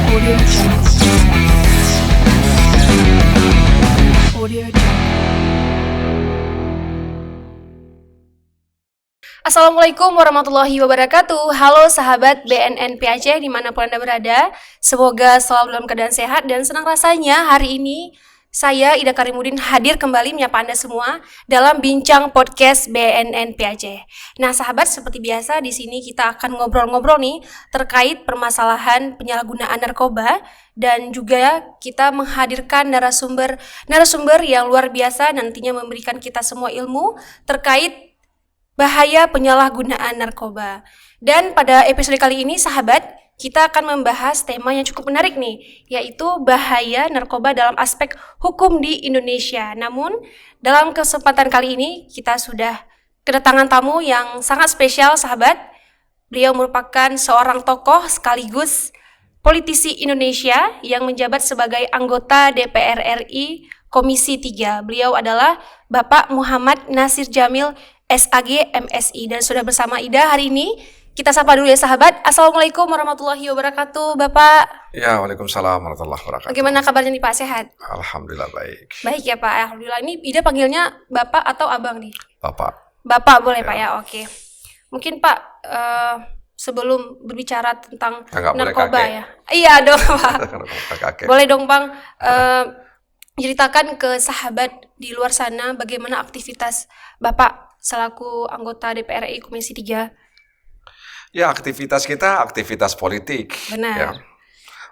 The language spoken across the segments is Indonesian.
Audio Jungle. Audio Jungle. Assalamualaikum warahmatullahi wabarakatuh. Halo sahabat BNN PAC dimanapun Anda berada. Semoga selalu dalam keadaan sehat dan senang rasanya hari ini saya Ida Karimudin hadir kembali menyapa Anda semua dalam bincang podcast BNN PAC. Nah, sahabat, seperti biasa di sini kita akan ngobrol-ngobrol nih terkait permasalahan penyalahgunaan narkoba dan juga kita menghadirkan narasumber yang luar biasa nantinya memberikan kita semua ilmu terkait bahaya penyalahgunaan narkoba. Dan pada episode kali ini, sahabat, kita akan membahas tema yang cukup menarik nih, yaitu bahaya narkoba dalam aspek hukum di Indonesia. Namun, dalam kesempatan kali ini, kita sudah kedatangan tamu yang sangat spesial, sahabat. Beliau merupakan seorang tokoh sekaligus politisi Indonesia yang menjabat sebagai anggota DPR RI Komisi 3. Beliau adalah Bapak Muhammad Nasir Jamil, SAG MSI, dan sudah bersama Ida hari ini. Kita sapa dulu ya sahabat. Assalamualaikum warahmatullahi wabarakatuh, Bapak. Ya, waalaikumsalam warahmatullahi wabarakatuh. Bagaimana kabarnya nih Pak, sehat? Alhamdulillah baik. Baik ya Pak, alhamdulillah. Ini Ida panggilnya Bapak atau Abang nih? Bapak. Bapak boleh ya. Pak ya, oke. Mungkin Pak, sebelum berbicara tentang narkoba ya. Iya dong Pak. Boleh dong Bang, ceritakan ke sahabat di luar sana bagaimana aktivitas Bapak selaku anggota DPR RI Komisi 3. Ya, aktivitas kita aktivitas politik. Benar. Ya.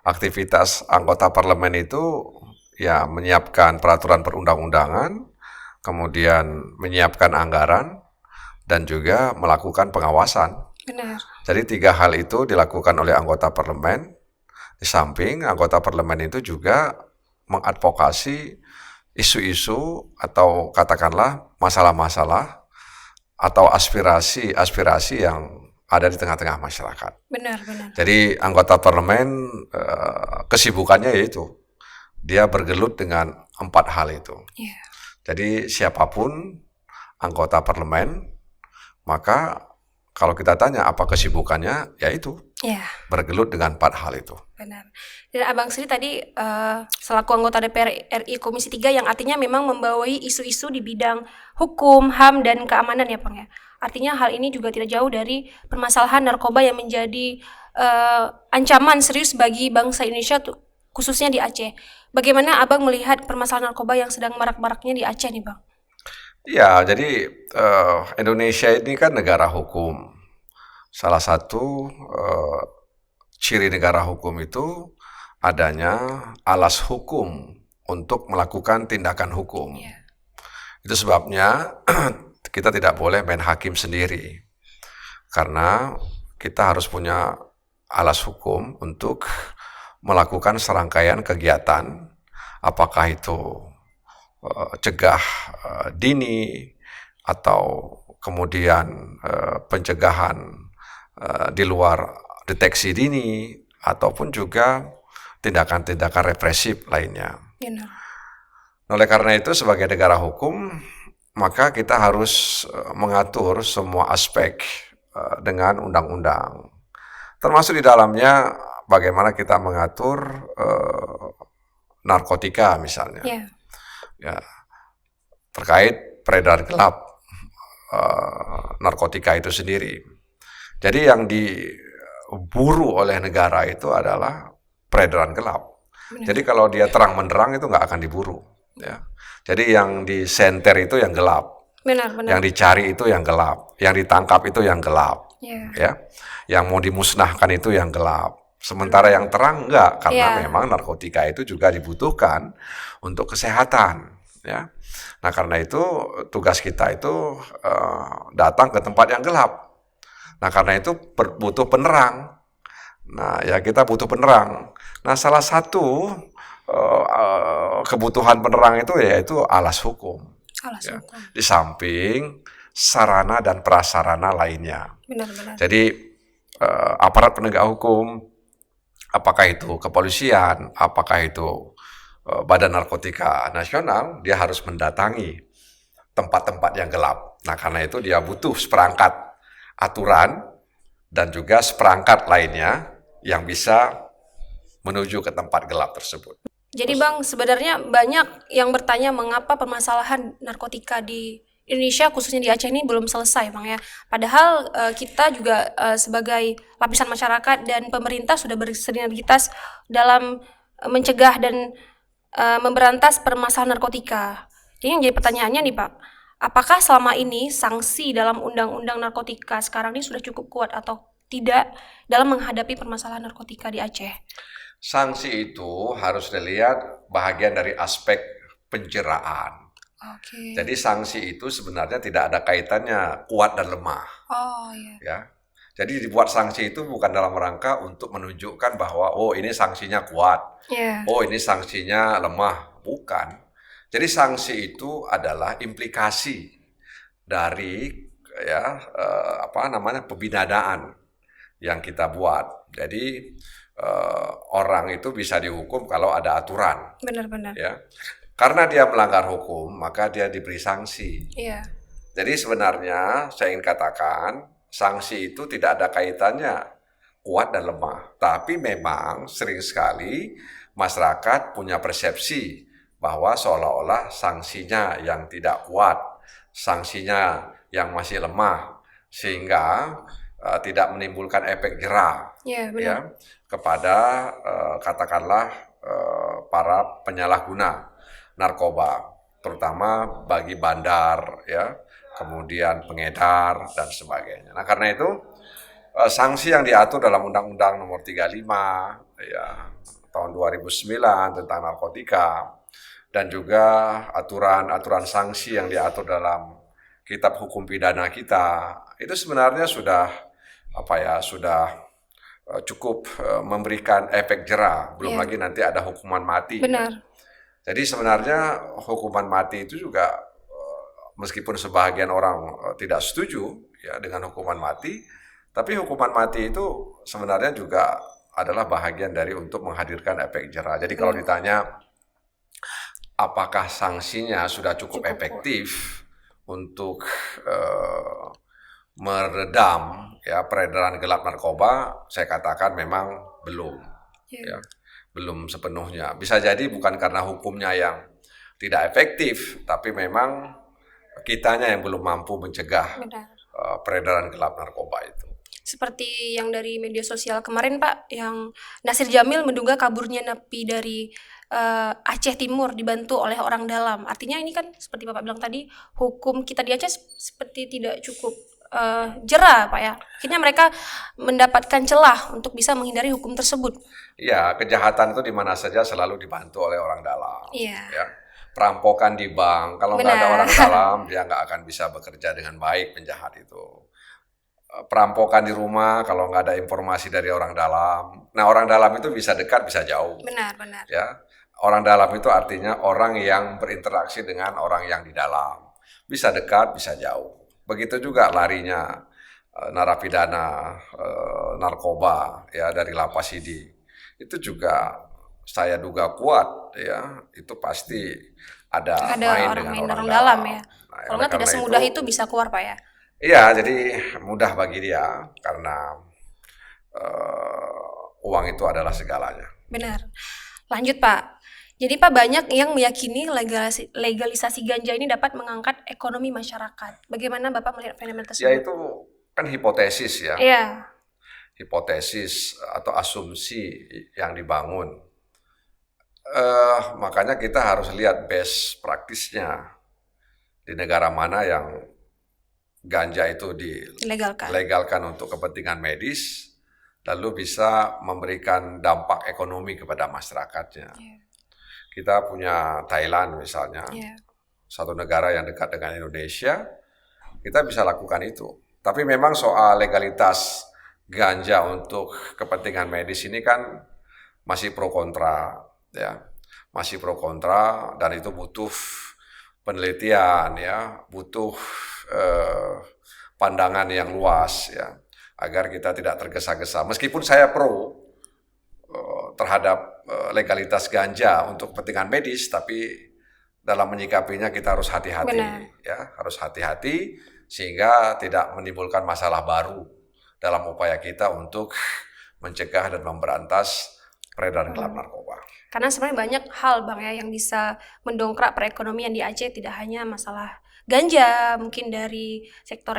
Aktivitas anggota parlemen itu ya menyiapkan peraturan perundang-undangan, kemudian menyiapkan anggaran, dan juga melakukan pengawasan. Benar. Jadi 3 hal itu dilakukan oleh anggota parlemen. Di samping anggota parlemen itu juga mengadvokasi isu-isu atau katakanlah masalah-masalah atau aspirasi yang ada di tengah-tengah masyarakat. Benar. Jadi anggota parlemen kesibukannya yaitu dia bergelut dengan 4 hal itu. Yeah. Jadi siapapun anggota parlemen, maka kalau kita tanya apa kesibukannya, yaitu bergelut dengan 4 hal itu. Benar. Dan Abang sendiri tadi selaku anggota DPR RI Komisi 3 yang artinya memang membawahi isu-isu di bidang hukum, HAM, dan keamanan ya Bang ya. Artinya hal ini juga tidak jauh dari permasalahan narkoba yang menjadi ancaman serius bagi bangsa Indonesia, khususnya di Aceh. Bagaimana Abang melihat permasalahan narkoba yang sedang marak-maraknya di Aceh nih Bang? Ya, jadi Indonesia ini kan negara hukum. Salah satu ciri negara hukum itu adanya alas hukum untuk melakukan tindakan hukum. Yeah. Itu sebabnya kita tidak boleh main hakim sendiri, karena kita harus punya alas hukum untuk melakukan serangkaian kegiatan, apakah itu cegah dini atau kemudian pencegahan di luar deteksi dini ataupun juga tindakan-tindakan represif lainnya. Oleh karena itu sebagai negara hukum, maka kita harus mengatur semua aspek dengan undang-undang. Termasuk di dalamnya bagaimana kita mengatur narkotika misalnya. Yeah. Ya, terkait peredaran gelap narkotika itu sendiri. Jadi yang diburu oleh negara itu adalah peredaran gelap. Benar. Jadi kalau dia terang menderang itu nggak akan diburu. Ya. Jadi yang disenter itu yang gelap. Benar. Yang dicari itu yang gelap. Yang ditangkap itu yang gelap. Yeah. Ya. Yang mau dimusnahkan itu yang gelap. Sementara yang terang enggak, karena memang narkotika itu juga dibutuhkan untuk kesehatan. Ya. Nah karena itu tugas kita itu datang ke tempat yang gelap. Nah karena itu butuh penerang. Nah ya kita butuh penerang. Nah salah satu kebutuhan penerang itu yaitu alas hukum. Hukum. Di samping sarana dan prasarana lainnya. Benar. Jadi aparat penegak hukum, apakah itu kepolisian, apakah itu Badan Narkotika Nasional, dia harus mendatangi tempat-tempat yang gelap. Nah karena itu dia butuh seperangkat aturan dan juga seperangkat lainnya yang bisa menuju ke tempat gelap tersebut. Jadi Bang, sebenarnya banyak yang bertanya mengapa permasalahan narkotika di Indonesia khususnya di Aceh ini belum selesai Bang ya. Padahal kita juga sebagai lapisan masyarakat dan pemerintah sudah bersinergitas dalam mencegah dan memberantas permasalahan narkotika. Jadi yang jadi pertanyaannya nih Pak, apakah selama ini sanksi dalam undang-undang narkotika sekarang ini sudah cukup kuat atau tidak dalam menghadapi permasalahan narkotika di Aceh? Sanksi itu harus dilihat bahagian dari aspek penjeraan. Oke. Jadi sanksi itu sebenarnya tidak ada kaitannya kuat dan lemah. Oh iya. Ya. Jadi dibuat sanksi itu bukan dalam rangka untuk menunjukkan bahwa oh ini sanksinya kuat, oh ini sanksinya lemah, bukan. Jadi sanksi itu adalah implikasi dari pembinaan yang kita buat. Jadi orang itu bisa dihukum kalau ada aturan. Benar-benar. Ya. Karena dia melanggar hukum, maka dia diberi sanksi. Iya. Jadi sebenarnya saya ingin katakan, sanksi itu tidak ada kaitannya kuat dan lemah. Tapi memang sering sekali masyarakat punya persepsi bahwa seolah-olah sanksinya yang tidak kuat, sanksinya yang masih lemah, sehingga tidak menimbulkan efek jera kepada katakanlah para penyalahguna narkoba, terutama bagi bandar, kemudian pengedar dan sebagainya. Nah karena itu sanksi yang diatur dalam Undang-Undang Nomor 35 tahun 2009 tentang narkotika dan juga aturan sanksi yang diatur dalam Kitab Hukum Pidana kita itu sebenarnya sudah cukup memberikan efek jera, belum lagi nanti ada hukuman mati. Benar. Jadi sebenarnya hukuman mati itu juga meskipun sebagian orang tidak setuju dengan hukuman mati, tapi hukuman mati itu sebenarnya juga adalah bahagian dari untuk menghadirkan efek jera. Jadi kalau ditanya apakah sanksinya sudah cukup efektif untuk meredam peredaran gelap narkoba, saya katakan memang belum, belum sepenuhnya. Bisa jadi bukan karena hukumnya yang tidak efektif, tapi memang kitanya yang belum mampu mencegah peredaran gelap narkoba itu. Seperti yang dari media sosial kemarin Pak, yang Nasir Jamil menduga kaburnya napi dari Aceh Timur dibantu oleh orang dalam. Artinya ini kan seperti Bapak bilang tadi, hukum kita di Aceh seperti tidak cukup jera Pak ya. Akhirnya mereka mendapatkan celah untuk bisa menghindari hukum tersebut. Iya, kejahatan itu di mana saja selalu dibantu oleh orang dalam. Iya. Ya. Perampokan di bank, kalau nggak ada orang dalam, dia nggak akan bisa bekerja dengan baik penjahat itu. Perampokan di rumah, kalau nggak ada informasi dari orang dalam. Nah, orang dalam itu bisa dekat, bisa jauh. Benar. Ya, orang dalam itu artinya orang yang berinteraksi dengan orang yang di dalam. Bisa dekat, bisa jauh. Begitu juga larinya narapidana narkoba dari Lapas Sidi. Itu juga saya duga kuat itu pasti ada main dengan orang dalam ya. Nah, kalau nggak tidak semudah itu bisa keluar Pak ya. Iya, jadi mudah bagi dia karena uang itu adalah segalanya. Benar. Lanjut Pak. Jadi Pak, banyak yang meyakini legalisasi ganja ini dapat mengangkat ekonomi masyarakat. Bagaimana Bapak melihat fenomena tersebut? Ya itu kan hipotesis ya. Iya. Hipotesis atau asumsi yang dibangun. Makanya kita harus lihat best praktisnya di negara mana yang ganja itu dilegalkan untuk kepentingan medis, lalu bisa memberikan dampak ekonomi kepada masyarakatnya. Kita punya Thailand misalnya, satu negara yang dekat dengan Indonesia, kita bisa lakukan itu. Tapi memang soal legalitas ganja untuk kepentingan medis ini kan masih pro kontra, masih pro kontra, dan itu butuh penelitian, butuh pandangan yang luas, agar kita tidak tergesa-gesa. Meskipun saya pro terhadap legalitas ganja untuk kepentingan medis, tapi dalam menyikapinya kita harus hati-hati, harus hati-hati sehingga tidak menimbulkan masalah baru dalam upaya kita untuk mencegah dan memberantas peredaran gelap narkoba. Karena sebenarnya banyak hal Bang ya yang bisa mendongkrak perekonomian di Aceh, tidak hanya masalah ganja, mungkin dari sektor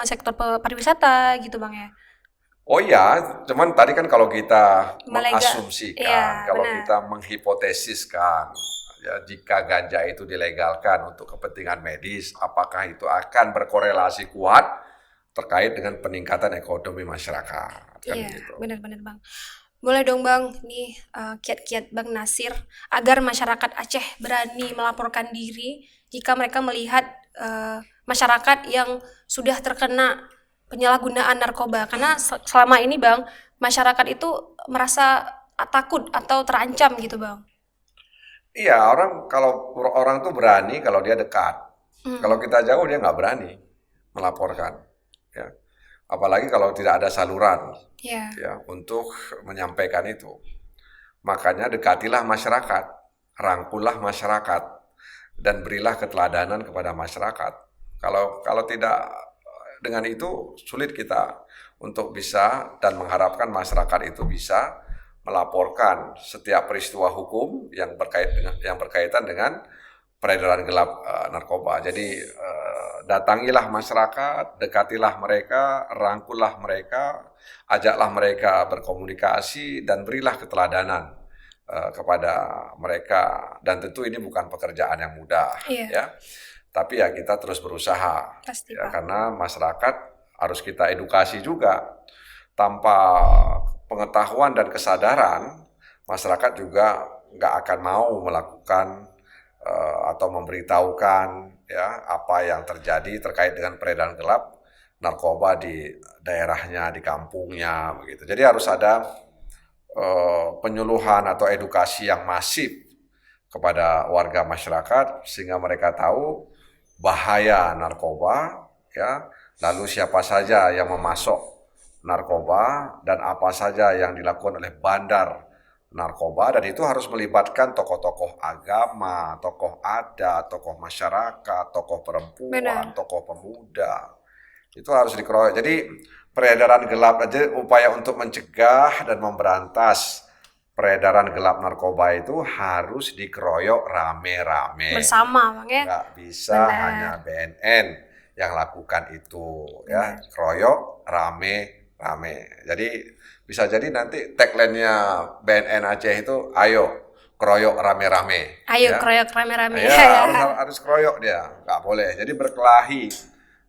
sektor pariwisata gitu Bang ya. Oh iya, cuman tadi kan kalau kita mengasumsikan, iya, kalau benar. kita menghipotesiskan, ya jika ganja itu dilegalkan untuk kepentingan medis, apakah itu akan berkorelasi kuat terkait dengan peningkatan ekonomi masyarakat? Kan Iya, gitu. benar-benar Bang. Boleh dong Bang, nih kiat-kiat Bang Nasir agar masyarakat Aceh berani melaporkan diri jika mereka melihat masyarakat yang sudah terkena penyalahgunaan narkoba. Karena selama ini Bang, masyarakat itu merasa takut atau terancam gitu Bang. Iya, kalau orang tuh berani kalau dia dekat. Kalau kita jauh dia nggak berani melaporkan. Ya. Apalagi kalau tidak ada saluran ya untuk menyampaikan itu. Makanya dekatilah masyarakat, rangkullah masyarakat, dan berilah keteladanan kepada masyarakat. Kalau tidak dengan itu sulit kita untuk bisa dan mengharapkan masyarakat itu bisa melaporkan setiap peristiwa hukum yang berkaitan dengan peredaran gelap narkoba. Jadi datangilah masyarakat, dekatilah mereka, rangkullah mereka, ajaklah mereka berkomunikasi dan berilah keteladanan kepada mereka. Dan tentu ini bukan pekerjaan yang mudah, ya. Tapi ya kita terus berusaha, ya, karena masyarakat harus kita edukasi juga. Tanpa pengetahuan dan kesadaran, masyarakat juga nggak akan mau melakukan atau memberitahukan ya apa yang terjadi terkait dengan peredaran gelap narkoba di daerahnya, di kampungnya, begitu. Jadi harus ada penyuluhan atau edukasi yang masif kepada warga masyarakat sehingga mereka tahu bahaya narkoba, ya, lalu siapa saja yang memasok narkoba dan apa saja yang dilakukan oleh bandar narkoba, dan itu harus melibatkan tokoh-tokoh agama, tokoh adat, tokoh masyarakat, tokoh perempuan, tokoh pemuda. Itu harus dikeroyok. Jadi peredaran gelap aja, upaya untuk mencegah dan memberantas peredaran gelap narkoba itu harus dikeroyok rame-rame. Bersama, Bang ya. Nggak bisa hanya BNN yang lakukan itu, ya. Keroyok rame-rame. Jadi bisa jadi nanti tagline-nya BNN Aceh itu, ayo keroyok rame-rame. Ayo ya. Keroyok rame-rame. Ya, harus keroyok dia, nggak boleh. Jadi berkelahi.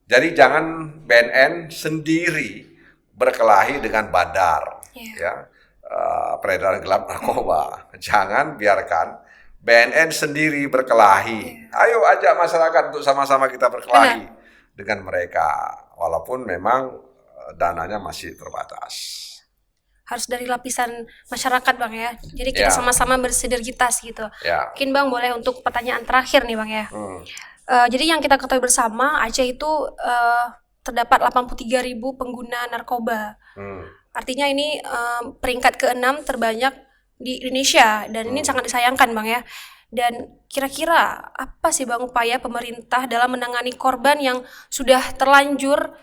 Jadi jangan BNN sendiri berkelahi dengan bandar, ya. Peredaran gelap narkoba. Jangan biarkan BNN sendiri berkelahi. Ayo ajak masyarakat untuk sama-sama kita berkelahi dengan mereka, walaupun memang dananya masih terbatas. Harus dari lapisan masyarakat Bang ya. Jadi kita sama-sama bersinergitas gitu. Mungkin Bang boleh untuk pertanyaan terakhir nih Bang ya. Jadi yang kita ketahui bersama, Aceh itu terdapat 83.000 pengguna narkoba. Artinya ini peringkat ke-6 terbanyak di Indonesia, dan ini sangat disayangkan Bang ya. Dan kira-kira apa sih Bang upaya pemerintah dalam menangani korban yang sudah terlanjur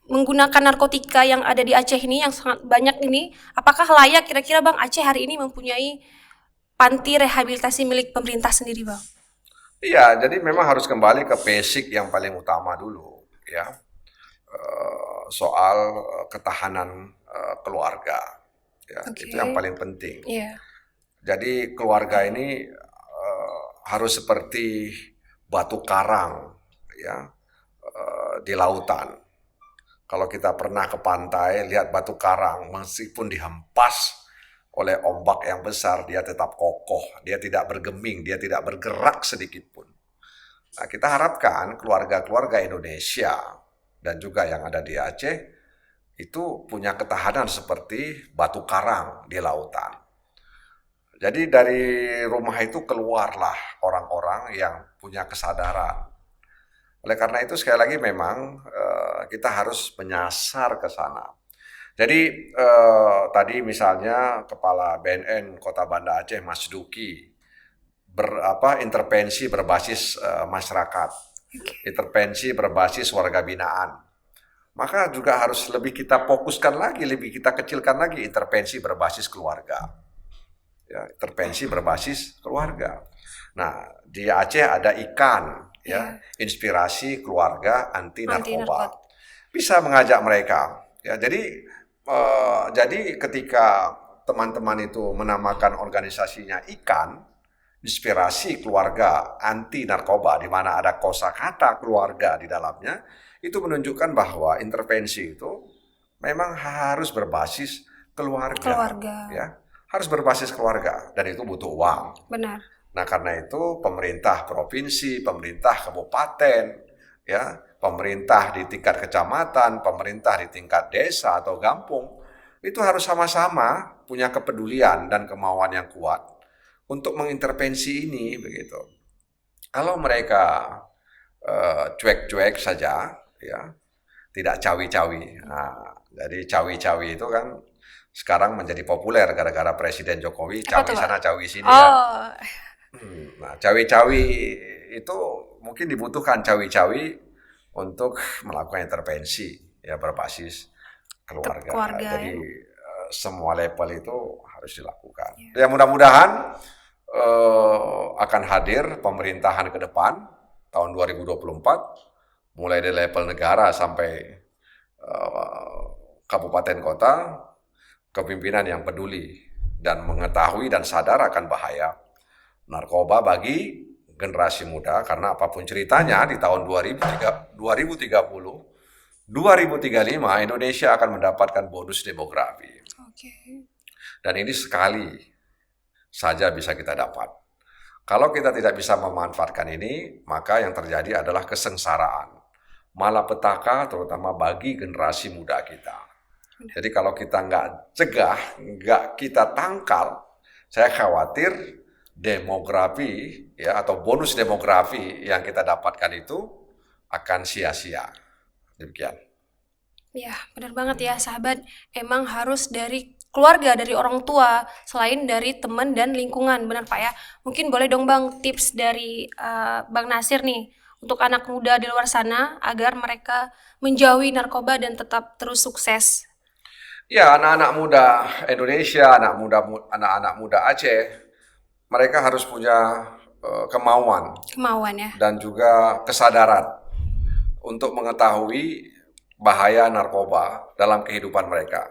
menggunakan narkotika yang ada di Aceh ini yang sangat banyak ini? Apakah layak kira-kira Bang Aceh hari ini mempunyai panti rehabilitasi milik pemerintah sendiri Bang? Iya, jadi memang harus kembali ke basic yang paling utama dulu, ya. Soal ketahanan keluarga, ya, itu yang paling penting. Jadi keluarga ini harus seperti batu karang, ya, di lautan. Kalau kita pernah ke pantai, lihat batu karang, meskipun dihempas oleh ombak yang besar, dia tetap kokoh, dia tidak bergeming, dia tidak bergerak sedikit pun. Nah, kita harapkan keluarga-keluarga Indonesia dan juga yang ada di Aceh itu punya ketahanan seperti batu karang di lautan. Jadi dari rumah itu keluarlah orang-orang yang punya kesadaran. Oleh karena itu sekali lagi memang kita harus menyasar ke sana. Jadi tadi misalnya Kepala BNN Kota Banda Aceh Mas Duki intervensi berbasis masyarakat, intervensi berbasis warga binaan. maka juga harus lebih kita fokuskan lagi, lebih kita kecilkan lagi intervensi berbasis keluarga. Ya, intervensi berbasis keluarga. Nah, di Aceh ada IKAN, ya, Inspirasi Keluarga Anti Narkoba. Bisa mengajak mereka. Ya, jadi ketika teman-teman itu menamakan organisasinya IKAN, Inspirasi Keluarga Anti Narkoba, di mana ada kosakata keluarga di dalamnya, itu menunjukkan bahwa intervensi itu memang harus berbasis keluarga. Ya, harus berbasis keluarga, dan itu butuh uang. Benar. Nah, karena itu pemerintah provinsi, pemerintah kabupaten, ya, pemerintah di tingkat kecamatan, pemerintah di tingkat desa atau kampung, itu harus sama-sama punya kepedulian dan kemauan yang kuat untuk mengintervensi ini, begitu. Kalau mereka cuek-cuek saja, ya, tidak cawi-cawi. Nah, jadi cawi-cawi itu kan sekarang menjadi populer gara-gara Presiden Jokowi cawi sana cawi sini, ya. Nah, cawi-cawi itu mungkin dibutuhkan cawi-cawi untuk melakukan intervensi, ya, berbasis keluarga. Jadi semua level itu harus dilakukan. Ya, mudah-mudahan akan hadir pemerintahan ke depan tahun 2024, mulai dari level negara sampai kabupaten kota, kepemimpinan yang peduli dan mengetahui dan sadar akan bahaya narkoba bagi generasi muda, karena apapun ceritanya di tahun 2030, 2035 Indonesia akan mendapatkan bonus demografi. Dan ini sekali saja bisa kita dapat. Kalau kita tidak bisa memanfaatkan ini, maka yang terjadi adalah kesengsaraan, malapetaka terutama bagi generasi muda kita. Jadi kalau kita nggak cegah, nggak kita tangkal, saya khawatir demografi, ya, atau bonus demografi yang kita dapatkan itu akan sia-sia. Demikian. Ya, benar banget ya, sahabat. Emang harus dari keluarga, dari orang tua, selain dari teman dan lingkungan, benar Pak ya. Mungkin boleh dong Bang tips dari Bang Nasir nih untuk anak muda di luar sana agar mereka menjauhi narkoba dan tetap terus sukses. Ya, anak-anak muda Indonesia, anak-anak muda Aceh, mereka harus punya kemauan ya, dan juga kesadaran untuk mengetahui bahaya narkoba dalam kehidupan mereka.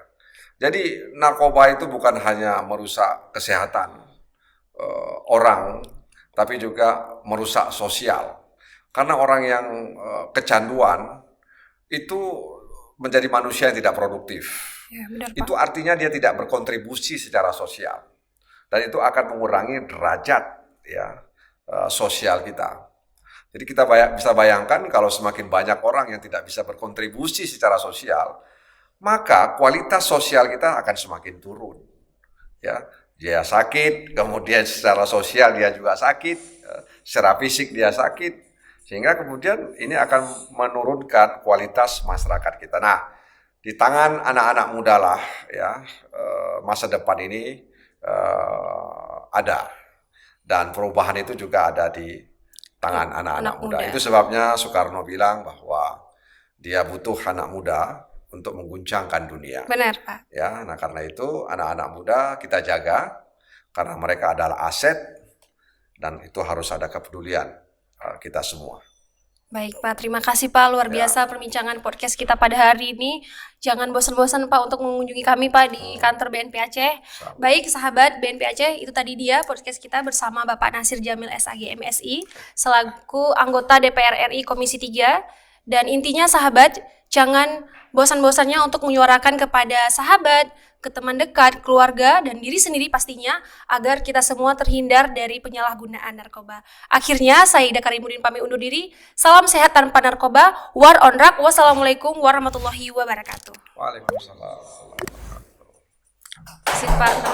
Jadi narkoba itu bukan hanya merusak kesehatan orang, tapi juga merusak sosial. Karena orang yang kecanduan itu menjadi manusia yang tidak produktif. Ya, benar, Pak. Itu artinya dia tidak berkontribusi secara sosial. Dan itu akan mengurangi derajat, ya, sosial kita. Jadi kita bisa bayangkan kalau semakin banyak orang yang tidak bisa berkontribusi secara sosial, maka kualitas sosial kita akan semakin turun. Ya, dia sakit, kemudian secara sosial dia juga sakit, secara fisik dia sakit, sehingga kemudian ini akan menurunkan kualitas masyarakat kita. Nah, di tangan anak-anak muda lah, ya, masa depan ini ada, dan perubahan itu juga ada di tangan anak-anak muda. Itu sebabnya Soekarno bilang bahwa dia butuh anak muda untuk mengguncangkan dunia. Benar, Pak. Ya, nah karena itu anak-anak muda kita jaga karena mereka adalah aset dan itu harus ada kepedulian kita semua. Baik Pak, terima kasih Pak, luar biasa perbincangan podcast kita pada hari ini. Jangan bosan-bosan Pak untuk mengunjungi kami Pak di kantor BNP Aceh. Baik sahabat BNP Aceh, itu tadi dia podcast kita bersama Bapak Nasir Jamil SAG MSI selaku anggota DPR RI Komisi 3. Dan intinya sahabat, jangan bosan-bosannya untuk menyuarakan kepada sahabat, ke teman dekat, keluarga, dan diri sendiri pastinya agar kita semua terhindar dari penyalahgunaan narkoba. Akhirnya, saya Ida Karimudin pamit undur diri. Salam sehat tanpa narkoba. War on Drug. Wassalamualaikum warahmatullahi wabarakatuh. Waalaikumsalam. Terima kasih Pak.